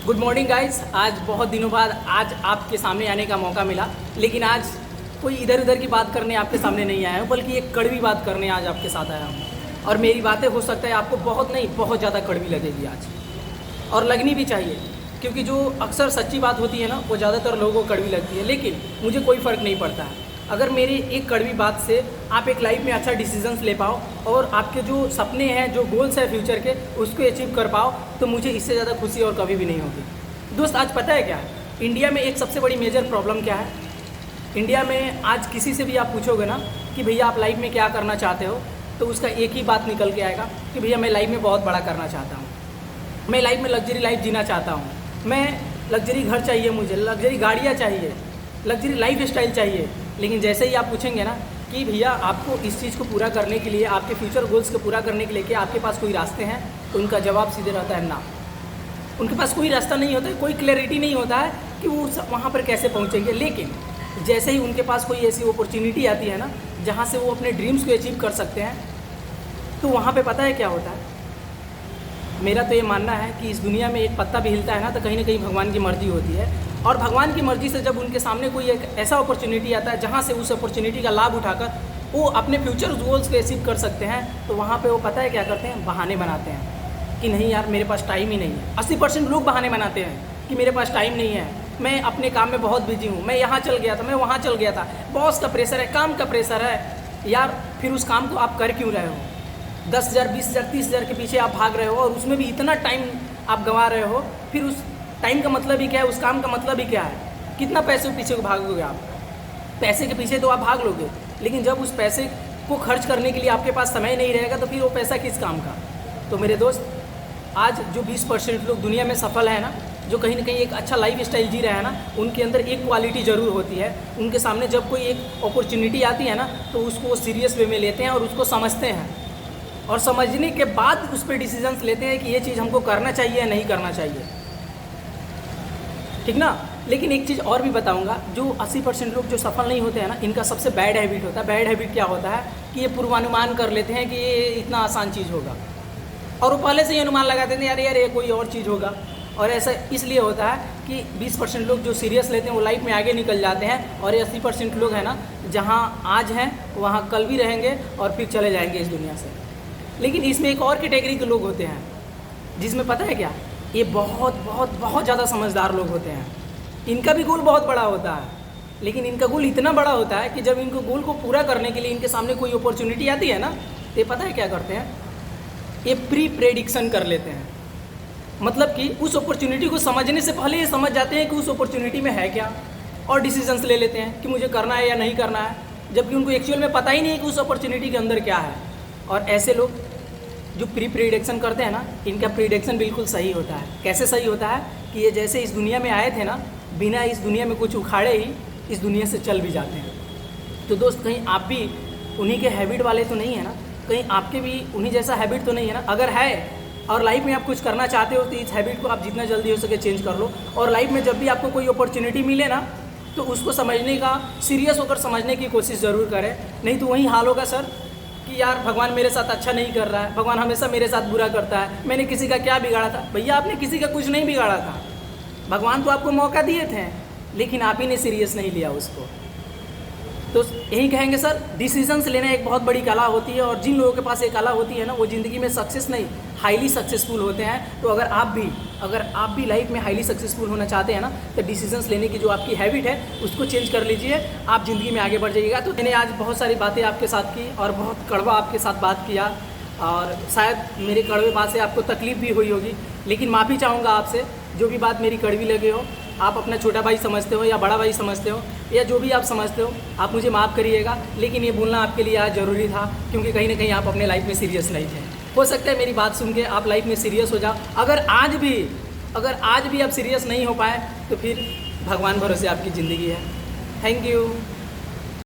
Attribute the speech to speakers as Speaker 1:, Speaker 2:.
Speaker 1: Good morning guys. आज बहुत दिनों बाद आज आपके सामने आने का मौका मिला, लेकिन आज कोई इधर उधर की बात करने आपके सामने नहीं आया हूँ, बल्कि एक कड़वी बात करने आज आपके साथ आया हूँ। और मेरी बातें हो सकता है आपको बहुत नहीं बहुत ज़्यादा कड़वी लगेगी आज, और लगनी भी चाहिए, क्योंकि जो अक्सर सच्ची बात होती है ना वो ज़्यादातर लोगों को कड़वी लगती है। लेकिन मुझे कोई फ़र्क नहीं पड़ता है अगर मेरी एक कड़वी बात से आप एक लाइफ में अच्छा डिसीजंस ले पाओ और आपके जो सपने हैं, जो गोल्स हैं फ्यूचर के, उसको अचीव कर पाओ, तो मुझे इससे ज़्यादा खुशी और कभी भी नहीं होगी। दोस्त, आज पता है क्या है, इंडिया में एक सबसे बड़ी मेजर प्रॉब्लम क्या है। इंडिया में आज किसी से भी आप पूछोगे ना कि भैया आप लाइफ में क्या करना चाहते हो, तो उसका एक ही बात निकल के आएगा कि भैया मैं लाइफ में बहुत बड़ा करना चाहता हूँ, मैं लाइफ में लग्जरी लाइफ जीना चाहता हूँ, मैं लग्जरी घर चाहिए, मुझे लग्जरी गाड़ियाँ चाहिए, लग्जरी लाइफ स्टाइल चाहिए। लेकिन जैसे ही आप पूछेंगे ना कि भैया आपको इस चीज़ को पूरा करने के लिए, आपके फ्यूचर गोल्स को पूरा करने के लिए क्या आपके पास कोई रास्ते हैं, तो उनका जवाब सीधे रहता है ना। उनके पास कोई रास्ता नहीं होता है, कोई क्लैरिटी नहीं होता है कि वो वहाँ पर कैसे पहुँचेंगे। लेकिन जैसे ही उनके पास कोई ऐसी अपॉर्चुनिटी आती है ना जहाँ से वो अपने ड्रीम्स को अचीव कर सकते हैं, तो वहाँ पे पता है क्या होता है। मेरा तो ये मानना है कि इस दुनिया में एक पत्ता भी हिलता है ना तो कहीं ना कहीं भगवान की मर्जी होती है, और भगवान की मर्जी से जब उनके सामने कोई एक ऐसा अपॉर्चुनिटी आता है जहाँ से उस अपॉर्चुनिटी का लाभ उठाकर वो अपने फ्यूचर गोल्स को अचीव कर सकते हैं, तो वहाँ पे वो पता है क्या करते हैं, बहाने बनाते हैं कि नहीं यार मेरे पास टाइम ही नहीं है। 80% लोग बहाने बनाते हैं कि मेरे पास टाइम नहीं है, मैं अपने काम में बहुत बिजी हूँ, मैं यहाँ चल गया था, मैं वहाँ चल गया था, बॉस का प्रेशर है, काम का प्रेशर है। यार फिर उस काम को आप कर क्यों रहे हो? 10,000 20,000 30,000 के पीछे आप भाग रहे हो और उसमें भी इतना टाइम आप गंवा रहे हो। फिर उस टाइम का मतलब ही क्या है, उस काम का मतलब ही क्या है? कितना पैसे के पीछे को भागोगे आप? पैसे के पीछे तो आप भाग लोगे, लेकिन जब उस पैसे को खर्च करने के लिए आपके पास समय नहीं रहेगा तो फिर वो पैसा किस काम का? तो मेरे दोस्त, आज जो 20% लोग दुनिया में सफल है ना, जो कहीं ना कहीं एक अच्छा लाइफ स्टाइल जी रहे हैं ना, उनके अंदर एक क्वालिटी ज़रूर होती है। उनके सामने जब कोई एक अपॉर्चुनिटी आती है ना तो उसको वो सीरियस वे में लेते हैं और उसको समझते हैं, और समझने के बाद उस पर डिसीजंस लेते हैं कि ये चीज़ हमको करना चाहिए या नहीं करना चाहिए, ठीक ना। लेकिन एक चीज़ और भी बताऊंगा, जो 80% लोग जो सफल नहीं होते हैं ना, इनका सबसे बैड हैबिट होता है। बैड हैबिट क्या होता है कि ये पूर्वानुमान कर लेते हैं कि ये इतना आसान चीज़ होगा, और वो पहले से ही अनुमान लगा देते हैं यार यार ये कोई और चीज़ होगा। और ऐसा इसलिए होता है कि 20% लोग जो सीरियस लेते हैं वो लाइफ में आगे निकल जाते हैं, और ये 80% लोग हैं ना, जहाँ आज हैं वहाँ कल भी रहेंगे और फिर चले जाएंगे इस दुनिया से। लेकिन इसमें एक और कैटेगरी के लोग होते हैं जिसमें पता है क्या, ये बहुत बहुत बहुत ज़्यादा समझदार लोग होते हैं। इनका भी गोल बहुत बड़ा होता है, लेकिन इनका गोल इतना बड़ा होता है कि जब इनको गोल को पूरा करने के लिए इनके सामने कोई अपॉर्चुनिटी आती है ना, तो ये पता है क्या करते हैं, ये प्री प्रेडिक्शन कर लेते हैं। मतलब कि उस अपॉर्चुनिटी को समझने से पहले ये समझ जाते हैं कि उस अपॉर्चुनिटी में है क्या, और डिसीजंस ले लेते हैं कि मुझे करना है या नहीं करना है, जबकि उनको एक्चुअल में पता ही नहीं है कि उस अपॉर्चुनिटी के अंदर क्या है। और ऐसे लोग जो प्री प्रिडिक्शन करते हैं ना, इनका प्रिडिक्शन बिल्कुल सही होता है। कैसे सही होता है कि ये जैसे इस दुनिया में आए थे ना, बिना इस दुनिया में कुछ उखाड़े ही इस दुनिया से चल भी जाते हैं। तो दोस्त, कहीं आप भी उन्हीं के हैबिट वाले तो नहीं है ना, कहीं आपके भी उन्हीं जैसा हैबिट तो नहीं है ना। अगर है और लाइफ में आप कुछ करना चाहते हो तो इस हैबिट को आप जितना जल्दी हो सके चेंज कर लो, और लाइफ में जब भी आपको कोई अपॉर्चुनिटी मिले ना तो उसको समझने का, सीरियस होकर समझने की कोशिश ज़रूर करें। नहीं तो वही हाल होगा सर कि यार भगवान मेरे साथ अच्छा नहीं कर रहा है, भगवान हमेशा मेरे साथ बुरा करता है, मैंने किसी का क्या बिगाड़ा था। भैया आपने किसी का कुछ नहीं बिगाड़ा था, भगवान तो आपको मौका दिए थे, लेकिन आप ही ने सीरियस नहीं लिया उसको। तो यही कहेंगे सर, डिसीजंस लेना एक बहुत बड़ी कला होती है, और जिन लोगों के पास ये कला होती है ना वो ज़िंदगी में सक्सेस नहीं, हाईली सक्सेसफुल होते हैं। तो अगर आप भी लाइफ में हाईली सक्सेसफुल होना चाहते हैं ना, तो डिसीजंस लेने की जो आपकी हैबिट है उसको चेंज कर लीजिए, आप ज़िंदगी में आगे बढ़ जाइएगा। तो मैंने आज बहुत सारी बातें आपके साथ की और बहुत कड़वा आपके साथ बात किया, और शायद मेरे कड़वे बात से आपको तकलीफ़ भी हुई होगी, लेकिन माफ़ी चाहूँगा आपसे। जो भी बात मेरी कड़वी लगे हो, आप अपना छोटा भाई समझते हो या बड़ा भाई समझते हो या जो भी आप समझते हो, आप मुझे माफ़ करिएगा। लेकिन ये बोलना आपके लिए आज ज़रूरी था, क्योंकि कहीं ना कहीं आप अपने लाइफ में सीरियस नहीं थे। हो सकता है मेरी बात सुन के आप लाइफ में सीरियस हो जाओ। अगर आज भी आप सीरियस नहीं हो पाए तो फिर भगवान भरोसे आपकी ज़िंदगी है। Thank you.